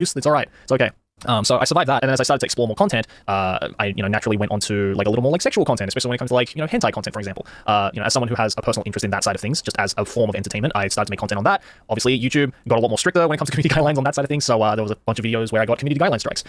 It's all right. It's okay. So I survived that, and as I started to explore more content, I naturally went onto like a little more like sexual content, especially when it comes to like hentai content, for example. As someone who has a personal interest in that side of things, just as a form of entertainment, I started to make content on that. Obviously, YouTube got a lot more stricter when it comes to community guidelines on that side of things. So there was a bunch of videos where I got community guideline strikes.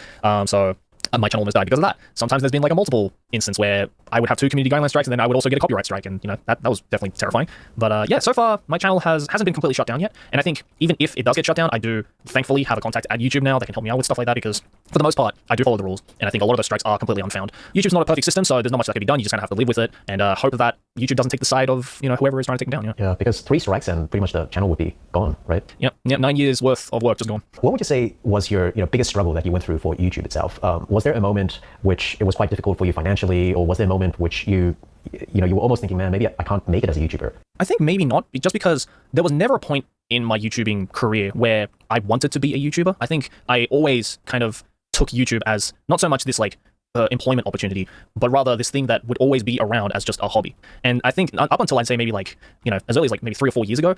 My channel almost died because of that. Sometimes there's been like a multiple instance where I would have 2 community guideline strikes and then I would also get a copyright strike, and that was definitely terrifying. But yeah, so far my channel hasn't been completely shut down yet, and I think even if it does get shut down, I do thankfully have a contact at YouTube now that can help me out with stuff like that, because for the most part I do follow the rules, and I think a lot of those strikes are completely unfound. YouTube's not a perfect system, so there's not much that can be done. You just kind of have to live with it and hope that YouTube doesn't take the side of whoever is trying to take them down. Yeah, because 3 strikes and pretty much the channel would be gone, right? Yep, 9 years worth of work just gone. What would you say was your biggest struggle that you went through for YouTube itself? Was there a moment which it was quite difficult for you financially, or was there a moment which you were almost thinking, man, maybe I can't make it as a YouTuber? I think maybe not, just because there was never a point in my YouTubing career where I wanted to be a YouTuber. I think I always kind of took YouTube as not so much this like employment opportunity, but rather this thing that would always be around as just a hobby. And I think up until I'd say maybe like, as early as like maybe 3 or 4 years ago,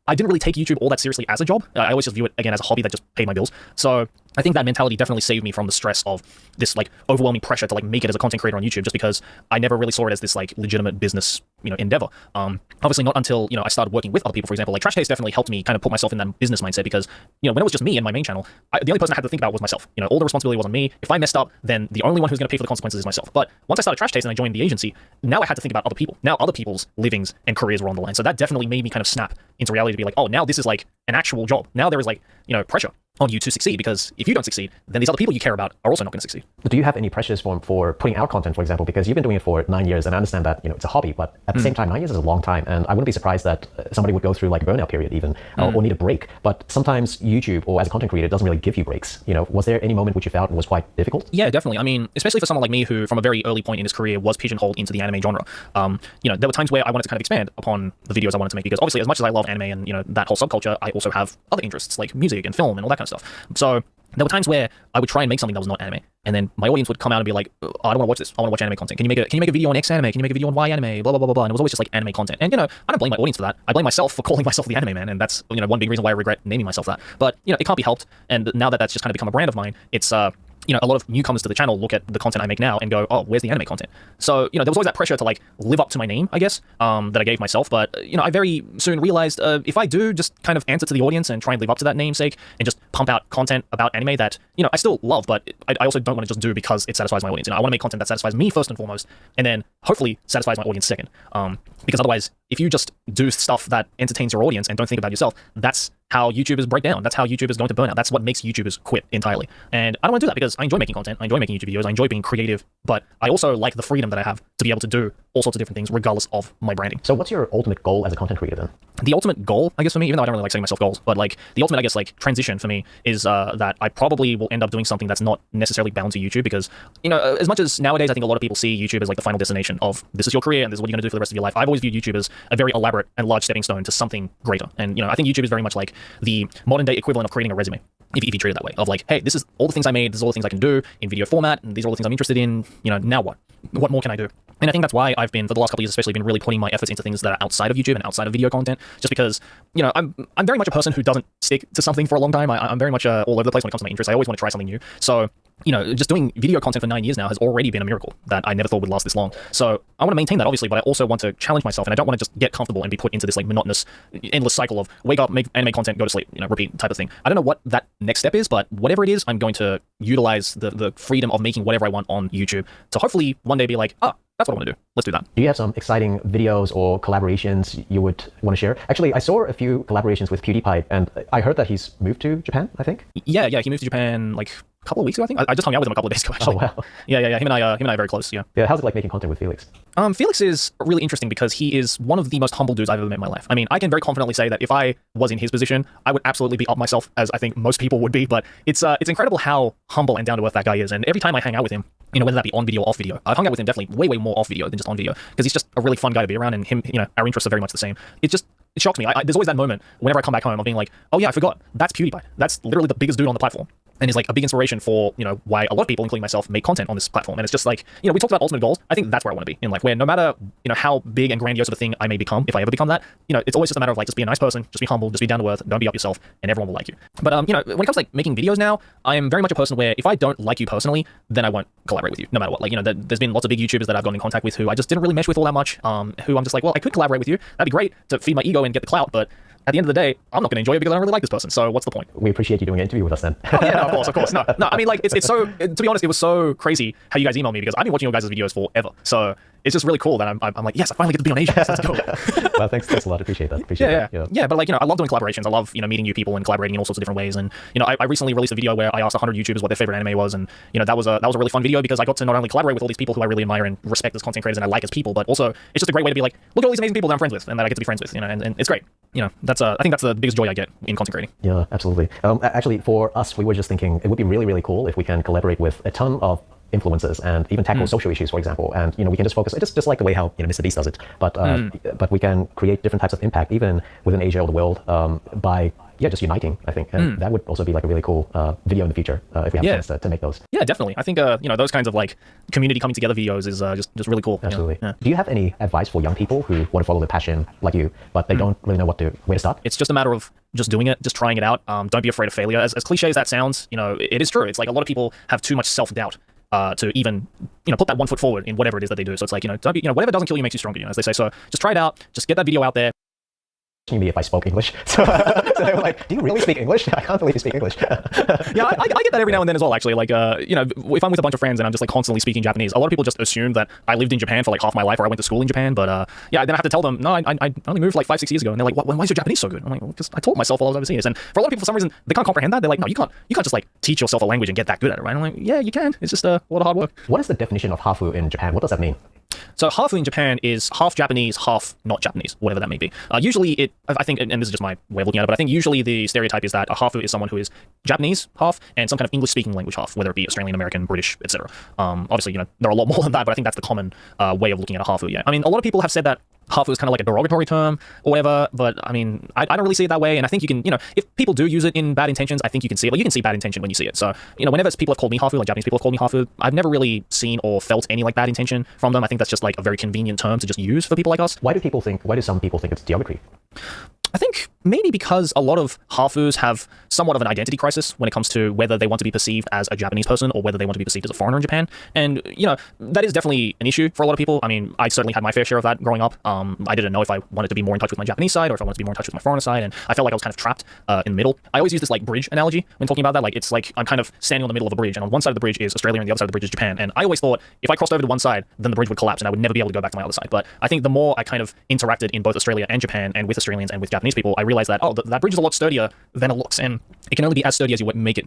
I didn't really take YouTube all that seriously as a job. I always just view it, again, as a hobby that just paid my bills. So I think that mentality definitely saved me from the stress of this like overwhelming pressure to like make it as a content creator on YouTube, just because I never really saw it as this like legitimate business, endeavor. Obviously not until, I started working with other people, for example, like Trash Taste definitely helped me kind of put myself in that business mindset, because, when it was just me and my main channel, the only person I had to think about was myself. All the responsibility was on me. If I messed up, then the only one who's going to pay for the consequences is myself. But once I started Trash Taste and I joined the agency, now I had to think about other people. Now other people's livings and careers were on the line. So that definitely made me kind of snap into reality to be like, oh, now this is like an actual job. Now there is like, pressure on you to succeed, because if you don't succeed, then these other people you care about are also not going to succeed. Do you have any pressures for putting out content, for example? Because you've been doing it for 9 years, and I understand that it's a hobby, but at the same time, 9 years is a long time, and I wouldn't be surprised that somebody would go through like a burnout period even, or need a break. But sometimes YouTube, or as a content creator, doesn't really give you breaks. Was there any moment which you felt was quite difficult? Yeah, definitely. I mean, especially for someone like me who, from a very early point in his career, was pigeonholed into the anime genre. There were times where I wanted to kind of expand upon the videos I wanted to make, because obviously, as much as I love anime and that whole subculture, I also have other interests like music and film and all that kind of stuff. So there were times where I would try and make something that was not anime, and then my audience would come out and be like, oh, I don't want to watch this. I want to watch anime content. Can you make a video on X anime? Can you make a video on Y anime? Blah, blah, blah, blah, blah. And it was always just like anime content. And, I don't blame my audience for that. I blame myself for calling myself the anime man. And that's, one big reason why I regret naming myself that. But, it can't be helped. And now that that's just kind of become a brand of mine, it's, a lot of newcomers to the channel look at the content I make now and go, oh, where's the anime content? So, there was always that pressure to like live up to my name, I guess, that I gave myself. But, I very soon realized if I do just kind of answer to the audience and try and live up to that namesake and just pump out content about anime that, I still love, but I also don't want to just do because it satisfies my audience. I want to make content that satisfies me first and foremost, and then hopefully satisfies my audience second. Because otherwise, if you just do stuff that entertains your audience and don't think about yourself, that's how YouTubers break down. That's how YouTubers go into burnout. That's what makes YouTubers quit entirely. And I don't want to do that, because I enjoy making content. I enjoy making YouTube videos. I enjoy being creative, but I also like the freedom that I have to be able to do all sorts of different things regardless of my branding. So what's your ultimate goal as a content creator then? The ultimate goal, I guess, for me, even though I don't really like setting myself goals, but like the ultimate, I guess, like transition for me is that I probably will end up doing something that's not necessarily bound to YouTube, because, as much as nowadays I think a lot of people see YouTube as like the final destination of this is your career and this is what you're going to do for the rest of your life, I've always viewed YouTube as a very elaborate and large stepping stone to something greater. And, I think YouTube is very much like the modern day equivalent of creating a resume, if you treat it that way, of like, hey, this is all the things I made, this is all the things I can do in video format, and these are all the things I'm interested in, now what? What more can I do? And I think that's why I've been, for the last couple of years especially, been really putting my efforts into things that are outside of YouTube and outside of video content, just because, I'm very much a person who doesn't stick to something for a long time. I'm very much all over the place when it comes to my interests. I always want to try something new. So, just doing video content for 9 years now has already been a miracle that I never thought would last this long. So I want to maintain that, obviously, but I also want to challenge myself, and I don't want to just get comfortable and be put into this like monotonous, endless cycle of wake up, make anime content, go to sleep, repeat type of thing. I don't know what that next step is, but whatever it is, I'm going to utilize the freedom of making whatever I want on YouTube to hopefully one day be like, that's what I want to do. Let's do that. Do you have some exciting videos or collaborations you would want to share? Actually, I saw a few collaborations with PewDiePie, and I heard that he's moved to Japan, I think. Yeah, he moved to Japan like a couple of weeks ago, I think. I just hung out with him a couple of days ago, actually. Oh, wow. Yeah. Him and I are very close, yeah. Yeah, how's it like making content with Felix? Felix is really interesting because he is one of the most humble dudes I've ever met in my life. I mean, I can very confidently say that if I was in his position, I would absolutely be up myself, as I think most people would be, but it's incredible how humble and down to earth that guy is. And every time I hang out with him, whether that be on video or off video, I've hung out with him definitely way more off video than just on video, because he's just a really fun guy to be around, and him, our interests are very much the same. It shocks me. There's always that moment whenever I come back home of being like, oh yeah, I forgot, that's PewDiePie. That's literally the biggest dude on the platform. and is like a big inspiration for, you know, why a lot of people, including myself, make content on this platform. And it's just like, you know, we talked about ultimate goals. I think that's where I want to be in life, where no matter, you know, how big and grandiose of a thing I may become, if I ever become that, you know, it's always just a matter of like, just be a nice person, just be humble, just be down to earth, don't be up yourself, and everyone will like you. But, you know, when it comes to like making videos now, I am very much a person where if I don't like you personally, then I won't collaborate with you, no matter what. Like, you know, there's been lots of big YouTubers that I've gotten in contact with who I just didn't really mesh with all that much, who I'm just like, well, I could collaborate with you. That'd be great to feed my ego and get the clout, but at the end of the day, I'm not going to enjoy it because I don't really like this person. So what's the point? We appreciate you doing an interview with us then. Oh, yeah, no, of course. No. I mean, like, it's so, to be honest, it was so crazy how you guys emailed me because I've been watching your guys' videos forever. So it's just really cool that I'm like, yes, I finally get to be on Asia. Let's go. Well, thanks a lot. Appreciate that. Yeah, but like, you know, I love doing collaborations. I love, you know, meeting new people and collaborating in all sorts of different ways. And, you know, I recently released a video where I asked 100 YouTubers what their favorite anime was. And, you know, that was a really fun video because I got to not only collaborate with all these people who I really admire and respect as content creators and I like as people, but also it's just a great way to be like, look at all these amazing people that I'm friends with and that I get to be friends with, you know, and it's great. You know, that's I think that's the biggest joy I get in content creating. Yeah, absolutely. Actually, for us, we were just thinking it would be really, really cool if we can collaborate with a ton of influencers and even tackle social issues, for example. And, you know, we can just focus, just like the way how, you know, Mr. Beast does it. But we can create different types of impact, even within Asia or the world, by just uniting, I think. And that would also be like a really cool video in the future if we have a chance to make those. Yeah, definitely. I think, you know, those kinds of like community coming together videos is just really cool. Absolutely. You know? Do you have any advice for young people who want to follow their passion like you, but they don't really know where to start? It's just a matter of just doing it, just trying it out. Don't be afraid of failure. As cliche as that sounds, you know, it is true. It's like a lot of people have too much self-doubt to even, you know, put that one foot forward in whatever it is that they do. So it's like, you know, don't be, you know, whatever doesn't kill you makes you stronger, you know, as they say. So just try it out, just get that video out there. Me if I spoke English. So they were like, do you really speak English? I can't believe you speak English. Yeah, I get that every now and then as well, actually. Like, you know, if I'm with a bunch of friends and I'm just like constantly speaking Japanese, a lot of people just assume that I lived in Japan for like half my life or I went to school in Japan. But yeah, then I have to tell them, no, I only moved like 5-6 years ago. And they're like, why is your Japanese so good? I'm like, well, because I taught myself while I was overseas. And for a lot of people, for some reason, they can't comprehend that. They're like, no, you can't just like teach yourself a language and get that good at it, right? I'm like, yeah, you can. It's just a lot of hard work. What is the definition of hafu in Japan? What does that mean? So hafu in Japan is half Japanese, half not Japanese, whatever that may be. Usually I think, and this is just my way of looking at it, but I think usually the stereotype is that a hafu is someone who is Japanese half and some kind of English-speaking language half, whether it be Australian, American, British, etc. Obviously, you know, there are a lot more than that, but I think that's the common way of looking at a hafu, yeah. I mean, a lot of people have said that hafu is kind of like a derogatory term or whatever, but I mean, I don't really see it that way, and I think you can, you know, if people do use it in bad intentions, I think you can see it. Like, you can see bad intention when you see it. So, you know, whenever people have called me hafu, like Japanese people have called me hafu, I've never really seen or felt any like bad intention from them. I think that's just like a very convenient term to just use for people like us. Why do some people think it's derogatory? I think maybe because a lot of hafus have somewhat of an identity crisis when it comes to whether they want to be perceived as a Japanese person or whether they want to be perceived as a foreigner in Japan. And, you know, that is definitely an issue for a lot of people. I mean, I certainly had my fair share of that growing up. I didn't know if I wanted to be more in touch with my Japanese side or if I wanted to be more in touch with my foreigner side. And I felt like I was kind of trapped in the middle. I always use this like bridge analogy when talking about that. Like, it's like I'm kind of standing on the middle of a bridge, and on one side of the bridge is Australia and the other side of the bridge is Japan. And I always thought if I crossed over to one side, then the bridge would collapse and I would never be able to go back to my other side. But I think the more I kind of interacted in both Australia and Japan and with Australians and with Japanese people, I realized that, oh, that bridge is a lot sturdier than it looks, and it can only be as sturdy as you make it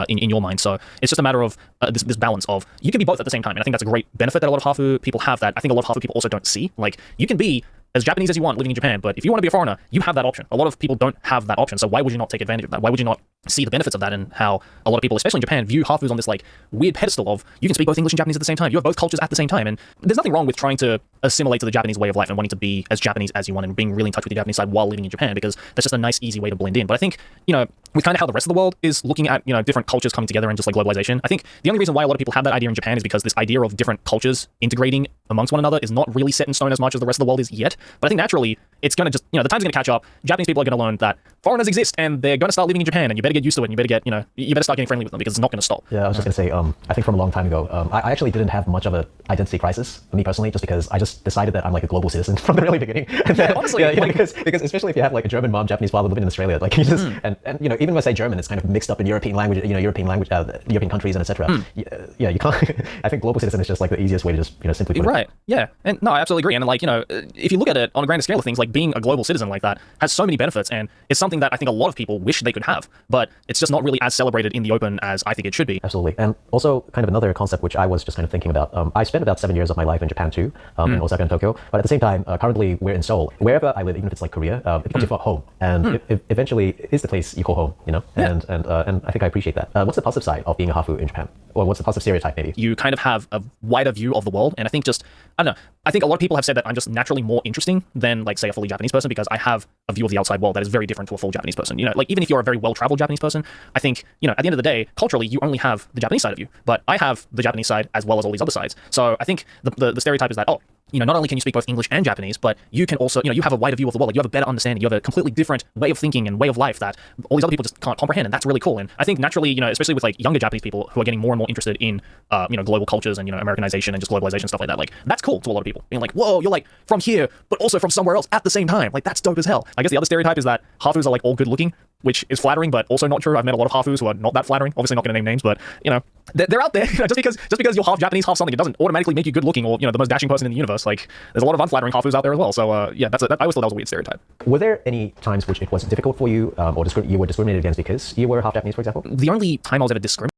in your mind. So it's just a matter of this balance of you can be both at the same time, and I think that's a great benefit that a lot of hafu people have that I think a lot of hafu people also don't see. Like, you can be as Japanese as you want living in Japan, but if you want to be a foreigner, you have that option. A lot of people don't have that option, so why would you not take advantage of that? Why would you not see the benefits of that, and how a lot of people, especially in Japan, view hafus on this like weird pedestal of you can speak both English and Japanese at the same time. You have both cultures at the same time, and there's nothing wrong with trying to assimilate to the Japanese way of life and wanting to be as Japanese as you want and being really in touch with the Japanese side while living in Japan, because that's just a nice, easy way to blend in. But I think, you know, with kind of how the rest of the world is looking at, you know, different cultures coming together and just like globalization, I think the only reason why a lot of people have that idea in Japan is because this idea of different cultures integrating amongst one another is not really set in stone as much as the rest of the world is yet. But I think naturally it's going to just, you know, the time's going to catch up. Japanese people are going to learn that foreigners exist and they're going to start living in Japan, and you better get used to it, and you better get, you know, you better start getting friendly with them because it's not going to stop. Yeah, I was just going to say, I think from a long time ago, I actually didn't have much of an identity crisis, me personally, just because I just decided that I'm like a global citizen from the really beginning. And then, honestly, because especially if you have like a German mom, Japanese father living in Australia, like you just, and you know, even when I say German, it's kind of mixed up in European language, you know, European countries and etc. Yeah, you can't. I think global citizen is just like the easiest way to just, you know, simply put it. Right. Yeah. And no, I absolutely agree. And like, you know, if you look at it on a grander scale of things, like being a global citizen like that has so many benefits, and it's something that I think a lot of people wish they could have, but it's just not really as celebrated in the open as I think it should be. Absolutely. And also kind of another concept which I was just kind of thinking about. I spent about 7 years of my life in Japan too, in Osaka and Tokyo. But at the same time, currently we're in Seoul. Wherever I live, even if it's like Korea, it becomes your home. And it eventually is the place you call home, you know? And I think I appreciate that. What's the positive side of being a hafu in Japan? Or what's the positive stereotype maybe? You kind of have a wider view of the world. And I think just I don't know. I think a lot of people have said that I'm just naturally more interesting than, like, say, a fully Japanese person, because I have a view of the outside world that is very different to a full Japanese person. You know, like, even if you're a very well-traveled Japanese person, I think, you know, at the end of the day, culturally, you only have the Japanese side of you. But I have the Japanese side as well as all these other sides. So I think the stereotype is that, oh, you know, not only can you speak both English and Japanese, but you can also, you know, you have a wider view of the world. Like, you have a better understanding. You have a completely different way of thinking and way of life that all these other people just can't comprehend, and that's really cool. And I think naturally, you know, especially with, like, younger Japanese people who are getting more and more interested in, you know, global cultures and, you know, Americanization and just globalization, stuff like that, like, that's cool to a lot of people. Being like, whoa, you're, like, from here, but also from somewhere else at the same time. Like, that's dope as hell. I guess the other stereotype is that Hafus are, like, all good looking, which is flattering, but also not true. I've met a lot of Hafus who are not that flattering. Obviously not going to name names, but, you know, they're out there. just because you're half Japanese, half something, it doesn't automatically make you good looking or, you know, the most dashing person in the universe. Like, there's a lot of unflattering Hafus out there as well. So yeah, I always thought that was a weird stereotype. Were there any times which it was difficult for you, or you were discriminated against because you were half Japanese, for example? The only time I was ever discriminated